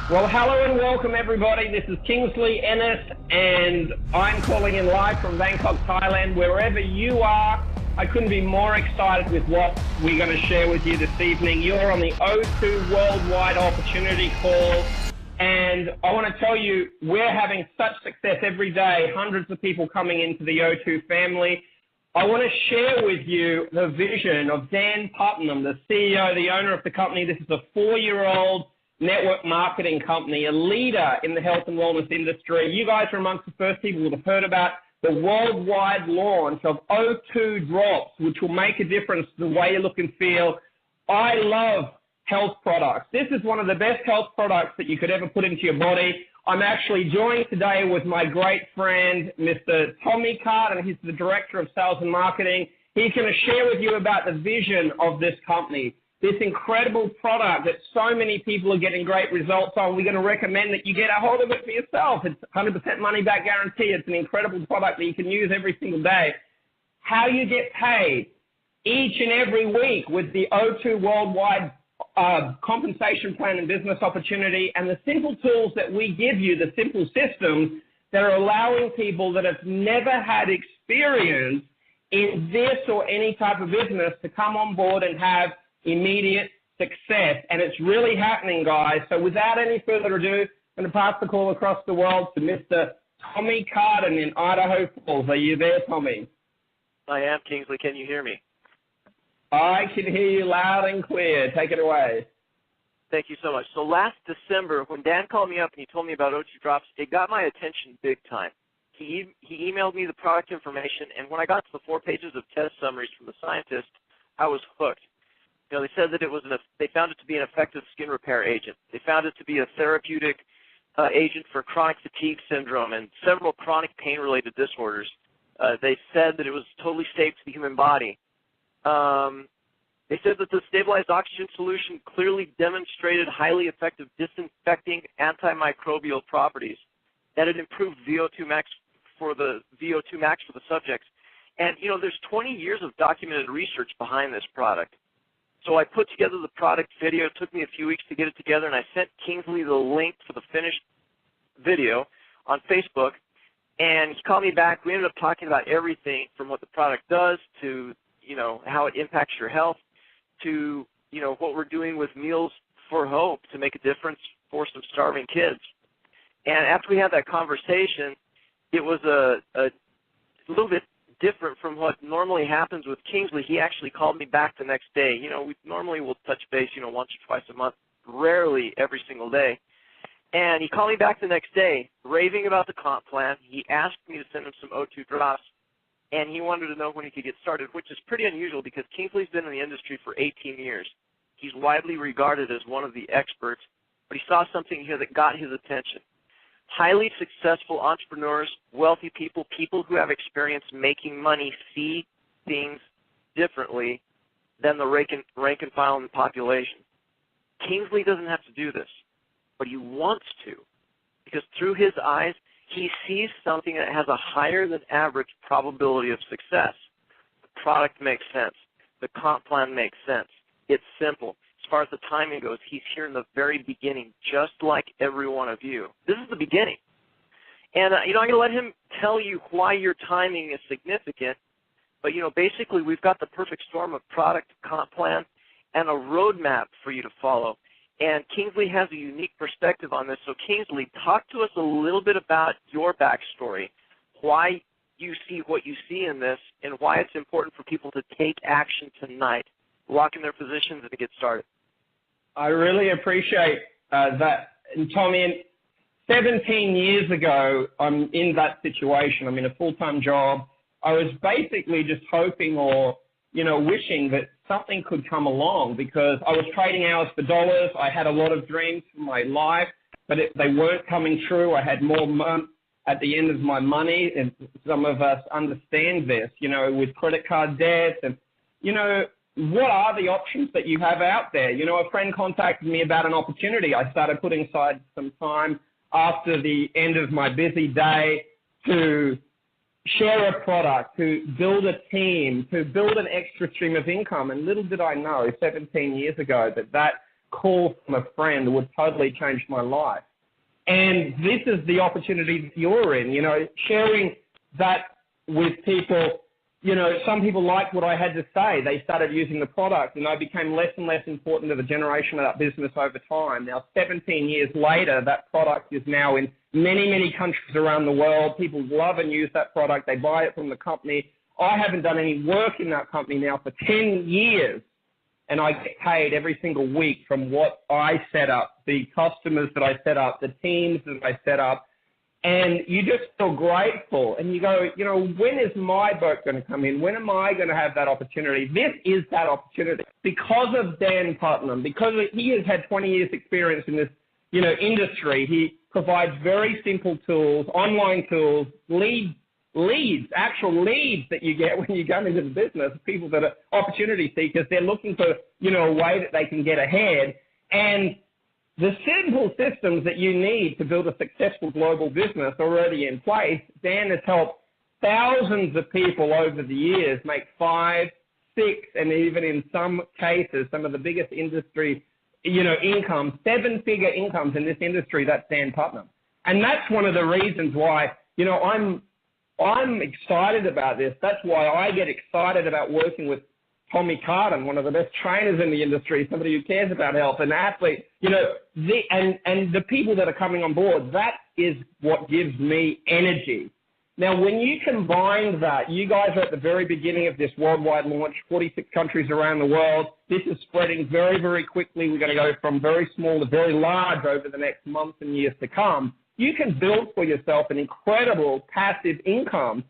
Well, hello and welcome, everybody. This is Kingsley Ennis, and I'm calling in live from Bangkok, Thailand. Wherever you are, I couldn't be more excited with what we're going to share with you this evening. You're on the O2 Worldwide Opportunity Call, and I want to tell you, we're having such success every day, hundreds of people coming into the O2 family. I want to share with you the vision of Dan Putnam, the CEO, the owner of the company. This is a 4-year-old network marketing company, a leader in the health and wellness industry. You guys are amongst the first people who have heard about the worldwide launch of O2 Drops, which will make a difference to the way you look and feel. I love health products. This is one of the best health products that you could ever put into your body. I'm actually joined today with my great friend, Mr. Tommy Carter, and he's the Director of Sales and Marketing. He's going to share with you about the vision of this company. This incredible product that so many people are getting great results on. We're going to recommend that you get a hold of it for yourself. It's 100% money back guarantee. It's an incredible product that you can use every single day. How you get paid each and every week with the O2 Worldwide compensation plan and business opportunity, and the simple tools that we give you, the simple systems that are allowing people that have never had experience in this or any type of business to come on board and have immediate success. And it's really happening, guys. So without any further ado, I'm going to pass the call across the world to Mr. Tommy Carden in Idaho Falls. Are you there, Tommy? I am, Kingsley. Can you hear me? I can hear you loud and clear. Take it away. Thank you so much. So last December, when Dan called me up and he told me about O2 Drops, it got my attention big time. He emailed me the product information, and when I got to the 4 pages of test summaries from the scientist, I was hooked. You know, they said that they found it to be an effective skin repair agent. They found it to be a therapeutic agent for chronic fatigue syndrome and several chronic pain-related disorders. They said that it was totally safe to the human body. They said that the stabilized oxygen solution clearly demonstrated highly effective disinfecting antimicrobial properties, that it improved VO2 max for the subjects. And, you know, there's 20 years of documented research behind this product. So I put together the product video. It took me a few weeks to get it together, and I sent Kingsley the link for the finished video on Facebook, and he called me back. We ended up talking about everything from what the product does to, you know, how it impacts your health to, you know, what we're doing with Meals for Hope to make a difference for some starving kids. And after we had that conversation, it was a little bit different from what normally happens with Kingsley. He actually called me back the next day. You know, we normally will touch base, you know, once or twice a month, rarely every single day. And he called me back the next day, raving about the comp plan. He asked me to send him some O2 Drops, and he wanted to know when he could get started, which is pretty unusual because Kingsley's been in the industry for 18 years. He's widely regarded as one of the experts, but he saw something here that got his attention. Highly successful entrepreneurs, wealthy people, people who have experience making money see things differently than the rank and file in the population. Kingsley doesn't have to do this, but he wants to, because through his eyes, he sees something that has a higher than average probability of success. The product makes sense. The comp plan makes sense. It's simple. As far as the timing goes, he's here in the very beginning, just like every one of you. This is the beginning. And, you know, I'm going to let him tell you why your timing is significant. But, you know, basically we've got the perfect storm of product, comp plan, and a roadmap for you to follow. And Kingsley has a unique perspective on this. So, Kingsley, talk to us a little bit about your backstory, why you see what you see in this, and why it's important for people to take action tonight, lock in their positions, and to get started. I really appreciate that. And Tommy, 17 years ago, I'm in that situation. I'm in a full-time job. I was basically just hoping or, you know, wishing that something could come along because I was trading hours for dollars. I had a lot of dreams for my life, but they weren't coming true. I had more money at the end of my money, and some of us understand this, you know, with credit card debt and, you know, what are the options that you have out there? You know, a friend contacted me about an opportunity. I started putting aside some time after the end of my busy day to share a product, to build a team, to build an extra stream of income. And little did I know 17 years ago that call from a friend would totally change my life. And this is the opportunity that you're in, you know, sharing that with people. You know, some people liked what I had to say. They started using the product, and I became less and less important to the generation of that business over time. Now, 17 years later, that product is now in many, many countries around the world. People love and use that product. They buy it from the company. I haven't done any work in that company now for 10 years, and I get paid every single week from what I set up, the customers that I set up, the teams that I set up. And you just feel grateful, and you go, you know, when is my boat going to come in? When am I going to have that opportunity? This is that opportunity because of Dan Putnam, because he has had 20 years experience in this, you know, industry. He provides very simple tools, online tools, actual leads that you get when you go into the business, people that are opportunity seekers. They're looking for, you know, a way that they can get ahead. And the simple systems that you need to build a successful global business already in place. Dan has helped thousands of people over the years make 5, 6, and even in some cases, some of the biggest industry, you know, incomes, 7-figure incomes in this industry. That's Dan Putnam. And that's one of the reasons why, you know, I'm excited about this. That's why I get excited about working with Tommy Carden, one of the best trainers in the industry, somebody who cares about health, an athlete, you know, and the people that are coming on board. That is what gives me energy. Now, when you combine that, you guys are at the very beginning of this worldwide launch, 46 countries around the world. This is spreading very, very quickly. We're going to go from very small to very large over the next months and years to come. You can build for yourself an incredible passive income,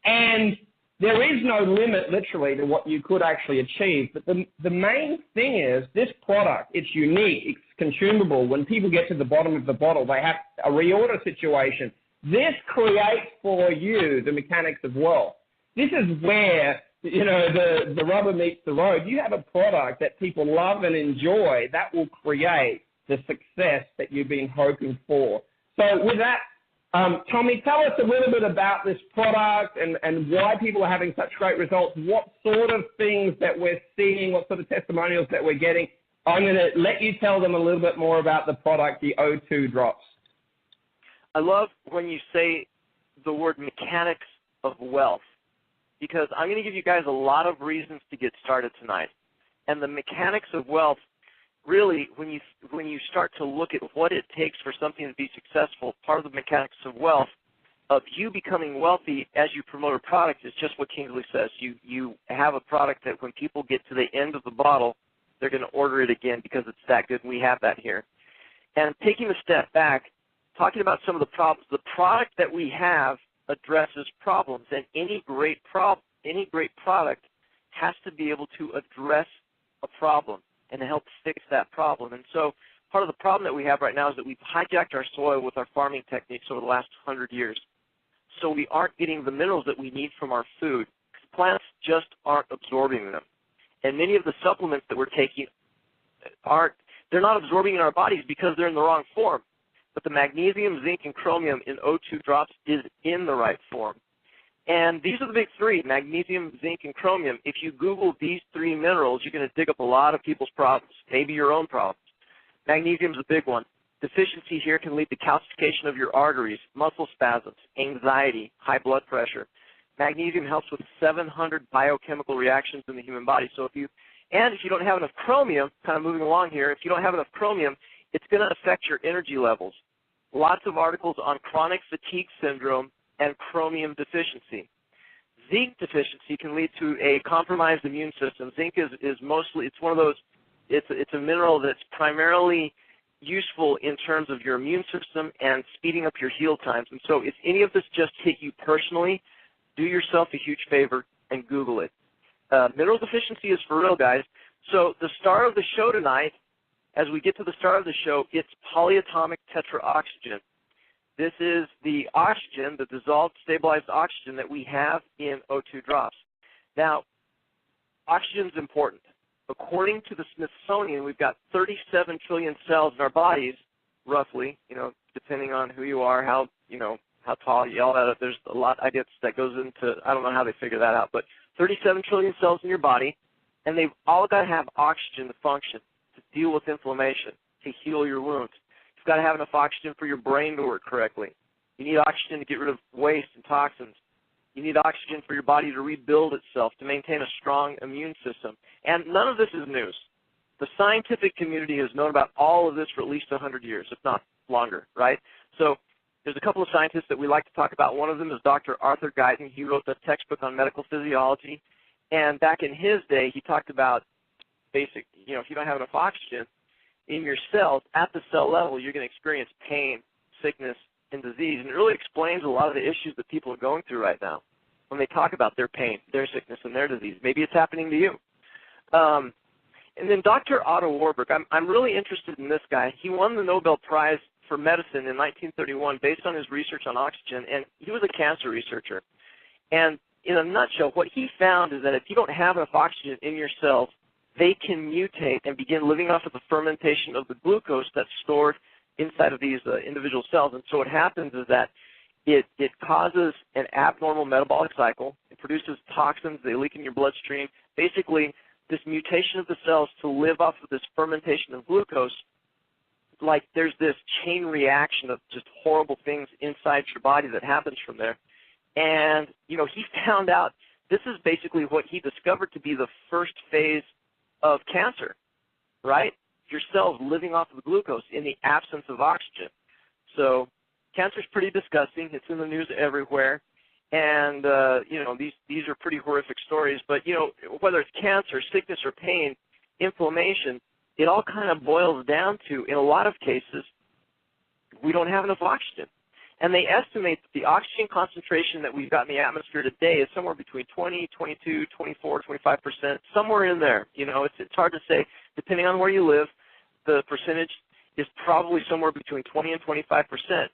and there is no limit, literally, to what you could actually achieve. But the main thing is this product, it's unique, it's consumable. When people get to the bottom of the bottle, they have a reorder situation. This creates for you the mechanics of wealth. This is where, you know, the rubber meets the road. You have a product that people love and enjoy that will create the success that you've been hoping for. So with that, Tommy, tell us a little bit about this product and why people are having such great results, what sort of things that we're seeing, what sort of testimonials that we're getting. I'm going to let you tell them a little bit more about the product, the O2 drops. I love when you say the word mechanics of wealth, because I'm going to give you guys a lot of reasons to get started tonight. And the mechanics of wealth, really, when you start to look at what it takes for something to be successful, part of the mechanics of wealth, of you becoming wealthy as you promote a product, is just what Kingsley says. You have a product that when people get to the end of the bottle, they're going to order it again because it's that good, and we have that here. And taking a step back, talking about some of the problems, the product that we have addresses problems, and any great product has to be able to address a problem and to help fix that problem. And so part of the problem that we have right now is that we've hijacked our soil with our farming techniques over the last 100 years. So we aren't getting the minerals that we need from our food. Plants just aren't absorbing them. And many of the supplements that we're taking they're not absorbing in our bodies because they're in the wrong form. But the magnesium, zinc, and chromium in O2 drops is in the right form. And these are the big three, magnesium, zinc, and chromium. If you Google these three minerals, you're going to dig up a lot of people's problems, maybe your own problems. Magnesium is a big one. Deficiency here can lead to calcification of your arteries, muscle spasms, anxiety, high blood pressure. Magnesium helps with 700 biochemical reactions in the human body. So if you don't have enough chromium, kind of moving along here, if you don't have enough chromium, it's going to affect your energy levels. Lots of articles on chronic fatigue syndrome and chromium deficiency. Zinc deficiency can lead to a compromised immune system. Zinc is mostly, it's one of those, it's a mineral that's primarily useful in terms of your immune system and speeding up your heal times. And so if any of this just hit you personally, do yourself a huge favor and Google it. Mineral deficiency is for real, guys. So the star of the show tonight, as we get to the start of the show, it's polyatomic tetraoxygen. This is the oxygen, the dissolved stabilized oxygen that we have in O2 drops. Now, oxygen is important. According to the Smithsonian, we've got 37 trillion cells in our bodies, roughly, depending on who you are, how tall you are. There's a lot, I guess, that goes into, I don't know how they figure that out, but 37 trillion cells in your body, and they've all got to have oxygen to function. deal with inflammation, to heal your wounds. You've got to have enough oxygen for your brain to work correctly. You need oxygen to get rid of waste and toxins. You need oxygen for your body to rebuild itself, to maintain a strong immune system. And none of this is news. The scientific community has known about all of this for at least 100 years, if not longer, right? So there's a couple of scientists that we like to talk about. One of them is Dr. Arthur Guyton. He wrote the textbook on medical physiology. And back in his day, he talked about basic, if you don't have enough oxygen in your cells, at the cell level, you're going to experience pain, sickness, and disease. And it really explains a lot of the issues that people are going through right now when they talk about their pain, their sickness, and their disease. Maybe it's happening to you. And then Dr. Otto Warburg, I'm really interested in this guy. He won the Nobel Prize for Medicine in 1931 based on his research on oxygen, and he was a cancer researcher. And in a nutshell, what he found is that if you don't have enough oxygen in your cells, they can mutate and begin living off of the fermentation of the glucose that's stored inside of these individual cells. And so what happens is that it causes an abnormal metabolic cycle. It produces toxins. They leak in your bloodstream. Basically, this mutation of the cells to live off of this fermentation of glucose, like there's this chain reaction of just horrible things inside your body that happens from there. And, he found out this is basically what he discovered to be the first phase of cancer, right? Your cells living off of glucose in the absence of oxygen. So cancer is pretty disgusting. It's in the news everywhere. And, these are pretty horrific stories. But, whether it's cancer, sickness, or pain, inflammation, it all kind of boils down to, in a lot of cases, we don't have enough oxygen. And they estimate that the oxygen concentration that we've got in the atmosphere today is somewhere between 20, 22, 24, 25%, somewhere in there. It's hard to say. Depending on where you live, the percentage is probably somewhere between 20 and 25%.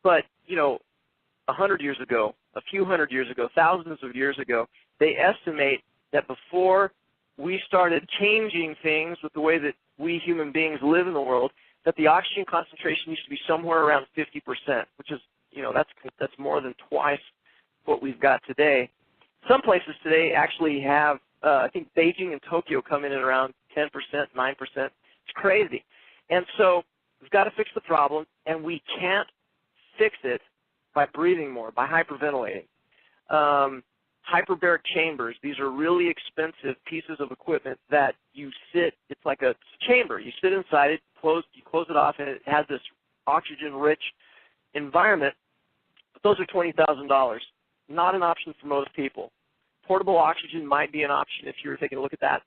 But, 100 years ago, a few hundred years ago, thousands of years ago, they estimate that before we started changing things with the way that we human beings live in the world, that the oxygen concentration used to be somewhere around 50%, which is, that's more than twice what we've got today. Some places today actually have, I think Beijing and Tokyo come in at around 10%, 9%. It's crazy. And so we've got to fix the problem, and we can't fix it by breathing more, by hyperventilating. Hyperbaric chambers, these are really expensive pieces of equipment that you sit, it's like a chamber. You sit inside it, you close it off, and it has this oxygen-rich environment. But those are $20,000. Not an option for most people. Portable oxygen might be an option if you were taking a look at that.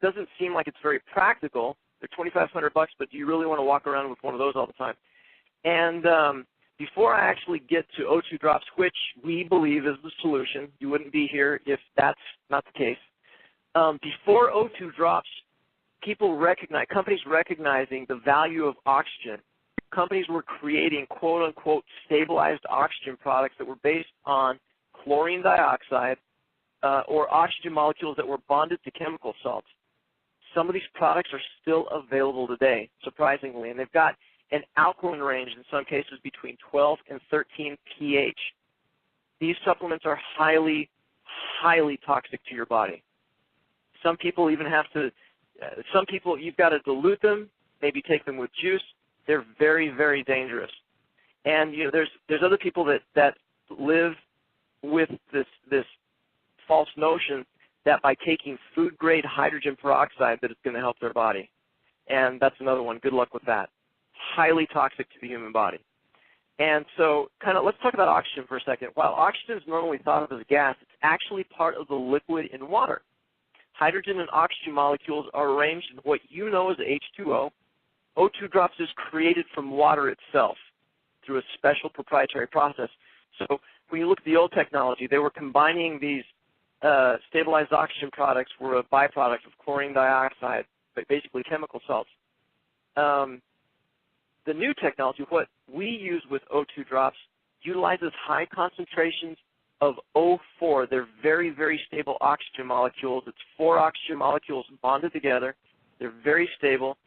Doesn't seem like it's very practical. They're $2,500, but do you really want to walk around with one of those all the time? And before I actually get to O2 drops, which we believe is the solution, you wouldn't be here if that's not the case. Before O2 drops, companies recognizing the value of oxygen, companies were creating quote-unquote stabilized oxygen products that were based on chlorine dioxide or oxygen molecules that were bonded to chemical salts. Some of these products are still available today, surprisingly, and they've got an alkaline range in some cases between 12 and 13 pH. These supplements are highly, highly toxic to your body. Some people even have to, you've got to dilute them, maybe take them with juice. They're very, very dangerous. And there's other people that live with this false notion that by taking food-grade hydrogen peroxide that it's going to help their body. And that's another one. Good luck with that. Highly toxic to the human body. And so let's talk about oxygen for a second. While oxygen is normally thought of as a gas, it's actually part of the liquid in water. Hydrogen and oxygen molecules are arranged in what you know as H2O. O2 drops is created from water itself through a special proprietary process. So when you look at the old technology, they were combining these stabilized oxygen products were a byproduct of chlorine dioxide, but basically chemical salts. The new technology, what we use with O2 drops, utilizes high concentrations of O4. They're very, very stable oxygen molecules. It's 4 oxygen molecules bonded together. They're very stable,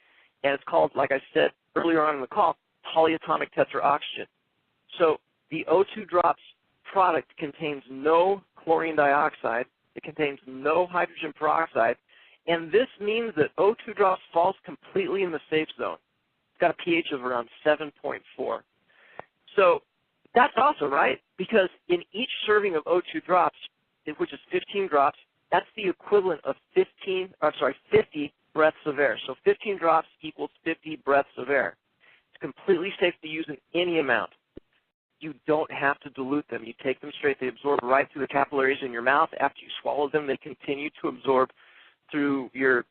and it's called, like I said earlier on in the call, polyatomic tetraoxygen. So the O2 drops product contains no chlorine dioxide. It contains no hydrogen peroxide, And this means that O2 drops falls completely in the safe zone. It's got a pH of around 7.4. So that's awesome, right? Because in each serving of O2 drops, which is 15 drops, that's the equivalent of 50 breaths of air. So 15 drops equals 50 breaths of air. It's completely safe to use in any amount. You don't have to dilute them. You take them straight. They absorb right through the capillaries in your mouth. After you swallow them, they continue to absorb through your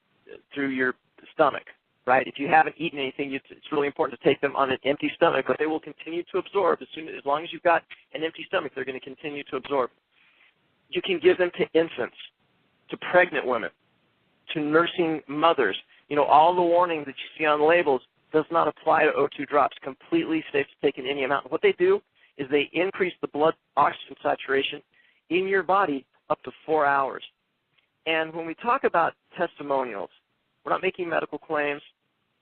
stomach, right? If you haven't eaten anything, it's really important to take them on an empty stomach, but they will continue to absorb. As long as you've got an empty stomach, they're going to continue to absorb. You can give them to infants, to pregnant women, to nursing mothers. You know, all the warnings that you see on the labels does not apply to O2 drops. Completely safe to take in any amount. What they do is they increase the blood oxygen saturation in your body up to 4 hours. And when we talk about testimonials, we're not making medical claims,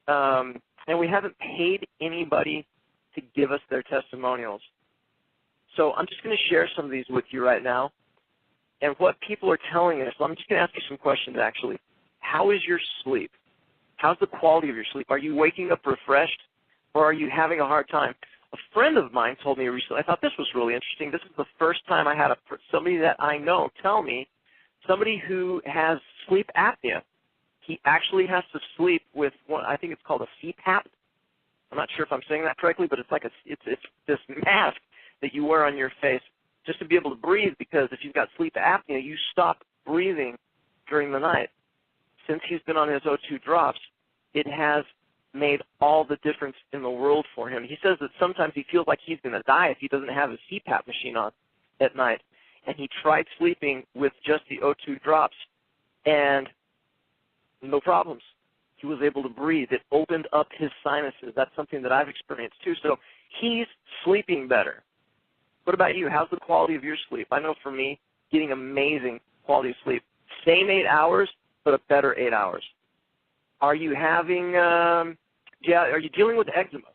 and we haven't paid anybody to give us their testimonials. So I'm just going to share some of these with you right now. And what people are telling us, I'm just going to ask you some questions actually. How is your sleep? How's the quality of your sleep? Are you waking up refreshed, or are you having a hard time? A friend of mine told me recently, I thought this was really interesting. This is the first time I had somebody that I know tell me, somebody who has sleep apnea. He actually has to sleep with what I think it's called a CPAP. I'm not sure if I'm saying that correctly, but it's like it's this mask that you wear on your face just to be able to breathe, because if you've got sleep apnea, you stop breathing during the night. Since he's been on his O2 drops, it has made all the difference in the world for him. He says that sometimes he feels like he's going to die if he doesn't have his CPAP machine on at night. And he tried sleeping with just the O2 drops, and no problems. He was able to breathe. It opened up his sinuses. That's something that I've experienced too. So he's sleeping better. What about you? How's the quality of your sleep? I know for me, getting amazing quality of sleep. Same 8 hours, but a better 8 hours. Are you having, are you dealing with eczema?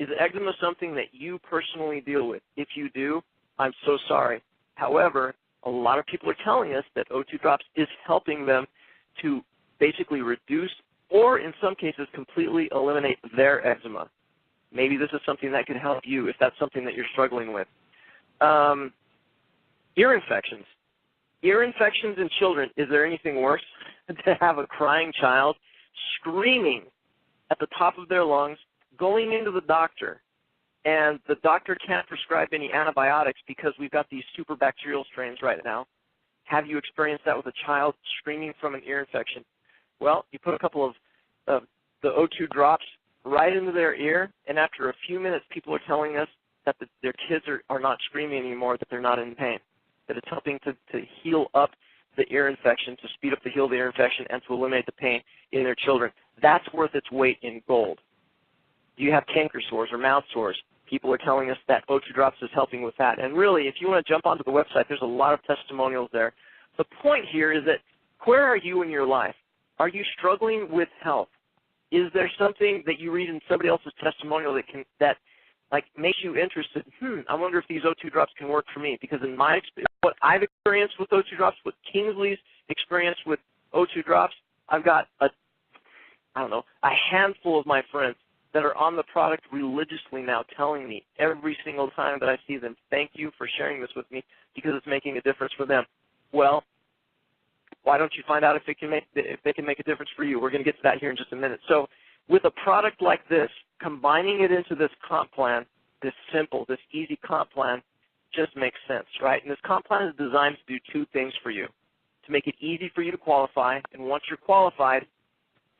Is eczema something that you personally deal with? If you do, I'm so sorry. However, a lot of people are telling us that O2 drops is helping them to basically reduce, or in some cases completely eliminate their eczema. Maybe this is something that could help you if that's something that you're struggling with. Ear infections. Ear infections in children, is there anything worse to have a crying child screaming at the top of their lungs, going into the doctor, and the doctor can't prescribe any antibiotics because we've got these super bacterial strains right now? Have you experienced that with a child screaming from an ear infection? Well, you put a couple of the O2 drops right into their ear, and after a few minutes, people are telling us that their kids are not screaming anymore, that they're not in pain, that it's helping to heal up the ear infection, to speed up the heal of the ear infection, and to eliminate the pain in their children. That's worth its weight in gold. Do you have canker sores or mouth sores? People are telling us that O2 drops is helping with that. And really, if you want to jump onto the website, there's a lot of testimonials there. The point here is that where are you in your life? Are you struggling with health? Is there something that you read in somebody else's testimonial that makes you interested? I wonder if these O2 drops can work for me. Because in my experience, what I've experienced with O2 drops, what Kingsley's experienced with O2 drops, I've got a handful of my friends that are on the product religiously now, telling me every single time that I see them, thank you for sharing this with me because it's making a difference for them. Well, why don't you find out if they can make a difference for you? We're going to get to that here in just a minute. So with a product like this, combining it into this comp plan, this simple, this easy comp plan, just makes sense, right? And this comp plan is designed to do two things for you: to make it easy for you to qualify, and once you're qualified,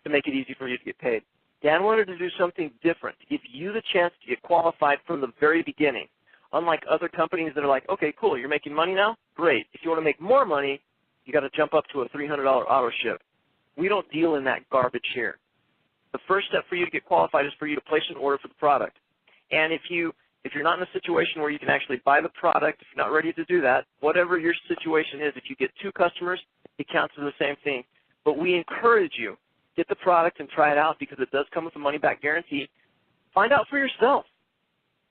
to make it easy for you to get paid. Dan wanted to do something different, to give you the chance to get qualified from the very beginning. Unlike other companies that are like, okay, cool, you're making money now? Great. If you want to make more money, you got to jump up to a $300 auto ship. We don't deal in that garbage here. The first step for you to get qualified is for you to place an order for the product. And if you're not in a situation where you can actually buy the product, if you're not ready to do that, whatever your situation is, if you get 2 customers, it counts as the same thing. But we encourage you, get the product and try it out because it does come with a money-back guarantee. Find out for yourself.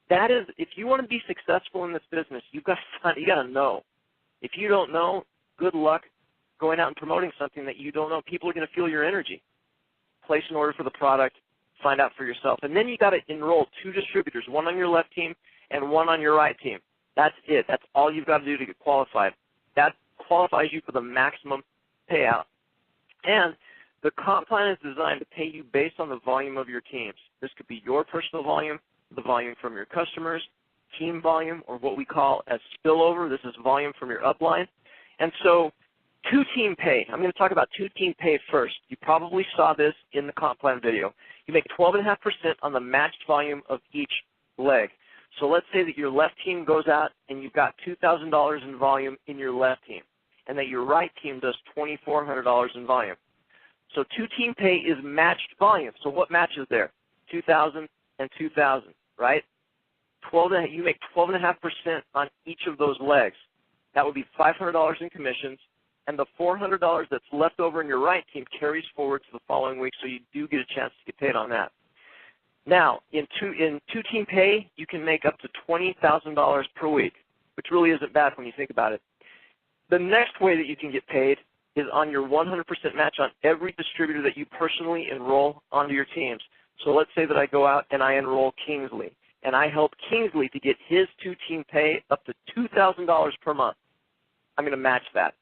That is, if you want to be successful in this business, you got to know. If you don't know, good luck. going out and promoting something that you don't know. People are going to feel your energy. Place an order for the product, find out for yourself. And then you got to enroll 2 distributors, one on your left team and one on your right team. That's it. That's all you've got to do to get qualified. That qualifies you for the maximum payout. And the comp plan is designed to pay you based on the volume of your teams. This could be your personal volume, the volume from your customers, team volume, or what we call as spillover. This is volume from your upline. And so 2-team pay. I'm going to talk about 2-team pay first. You probably saw this in the comp plan video. You make 12.5% on the matched volume of each leg. So let's say that your left team goes out and you've got $2,000 in volume in your left team, and that your right team does $2,400 in volume. So 2-team pay is matched volume. So what matches there? 2,000 and 2,000, right? You make 12.5% on each of those legs. That would be $500 in commissions, and the $400 that's left over in your right team carries forward to the following week, so you do get a chance to get paid on that. Now, in 2-team pay, you can make up to $20,000 per week, which really isn't bad when you think about it. The next way that you can get paid is on your 100% match on every distributor that you personally enroll onto your teams. So let's say that I go out and I enroll Kingsley, and I help Kingsley to get his 2-team pay up to $2,000 per month. I'm going to match that.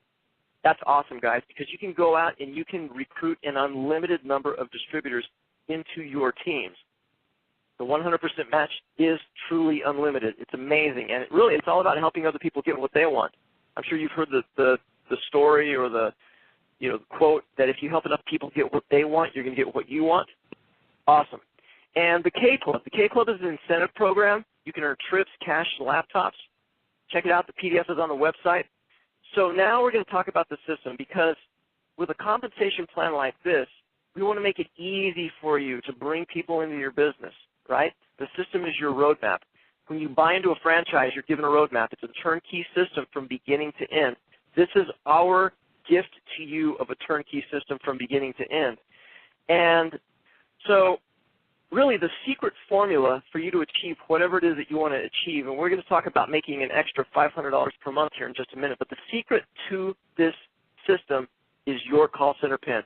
That's awesome, guys, because you can go out and you can recruit an unlimited number of distributors into your teams. The 100% match is truly unlimited. It's amazing, and it's all about helping other people get what they want. I'm sure you've heard the story or the quote that if you help enough people get what they want, you're going to get what you want. Awesome. And the K-Club. The K-Club is an incentive program. You can earn trips, cash, and laptops. Check it out. The PDF is on the website. So now we're going to talk about the system, because with a compensation plan like this, we want to make it easy for you to bring people into your business, right? The system is your roadmap. When you buy into a franchise, you're given a roadmap. It's a turnkey system from beginning to end. This is our gift to you of a turnkey system from beginning to end. And so really the secret formula for you to achieve whatever it is that you want to achieve, and we're going to talk about making an extra $500 per month here in just a minute, but the secret to this system is your call center PIN.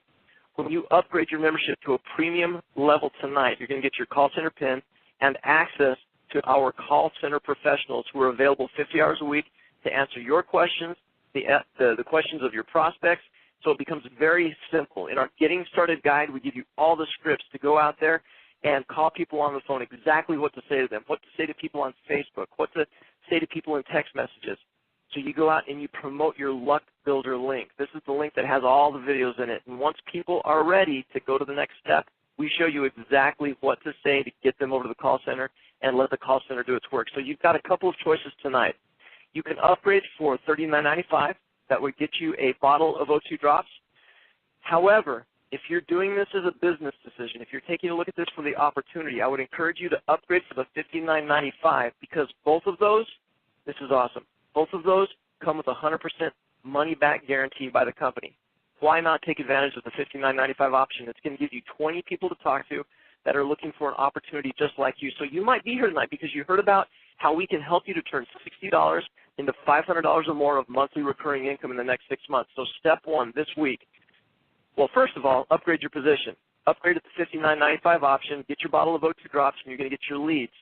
When you upgrade your membership to a premium level tonight, you're going to get your call center PIN and access to our call center professionals who are available 50 hours a week to answer your questions, the questions of your prospects. So it becomes very simple. In our Getting Started guide, we give you all the scripts to go out there and call people on the phone exactly what to say to them, what to say to people on Facebook, what to say to people in text messages. So you go out and you promote your Luck Builder link. This is the link that has all the videos in it. And once people are ready to go to the next step, we show you exactly what to say to get them over to the call center and let the call center do its work. So you've got a couple of choices tonight. You can upgrade for $39.95. That would get you a bottle of O2 drops. However, if you're doing this as a business decision, if you're taking a look at this for the opportunity, I would encourage you to upgrade for the $59.95, because both of those, this is awesome, both of those come with a 100% money-back guarantee by the company. Why not take advantage of the $59.95 option? It's going to give you 20 people to talk to that are looking for an opportunity just like you. So you might be here tonight because you heard about how we can help you to turn $60 into $500 or more of monthly recurring income in the next 6 months. So step one this week, well, first of all, upgrade your position. Upgrade at the $59.95 option, get your bottle of O2 drops, and you're going to get your leads.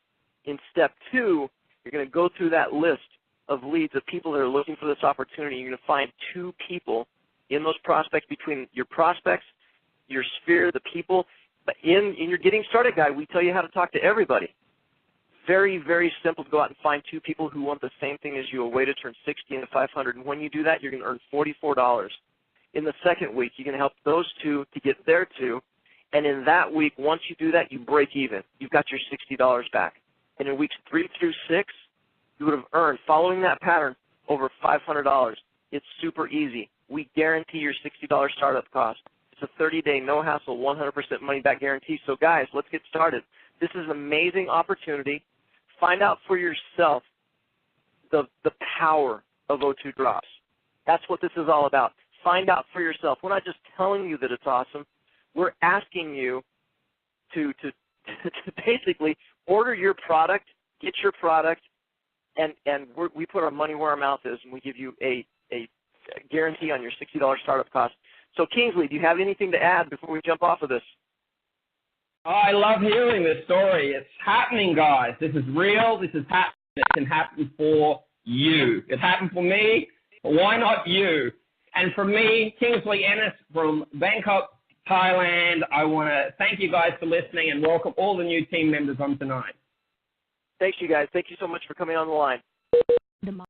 In step two, you're going to go through that list of leads of people that are looking for this opportunity. You're going to find 2 people in those prospects, between your prospects, your sphere, the people. In your Getting Started guide, we tell you how to talk to everybody. Very, very simple to go out and find 2 people who want the same thing as you, a way to turn 60 into 500. And when you do that, you're going to earn $44. In the second week, you're going to help those 2 to get their 2. And in that week, once you do that, you break even. You've got your $60 back. And in weeks 3 through 6, you would have earned, following that pattern, over $500. It's super easy. We guarantee your $60 startup cost. It's a 30-day, no-hassle, 100% money-back guarantee. So, guys, let's get started. This is an amazing opportunity. Find out for yourself the power of O2 drops. That's what this is all about. Find out for yourself. We're not just telling you that it's awesome. We're asking you to basically order your product, get your product, and we put our money where our mouth is, and we give you a guarantee on your $60 startup cost. So Kingsley, do you have anything to add before we jump off of this? Oh, I love hearing this story. It's happening, guys. This is real. This is happening. It can happen for you. It happened for me. Why not you? And from me, Kingsley Ennis from Bangkok, Thailand, I want to thank you guys for listening and welcome all the new team members on tonight. Thanks, you guys. Thank you so much for coming on the line.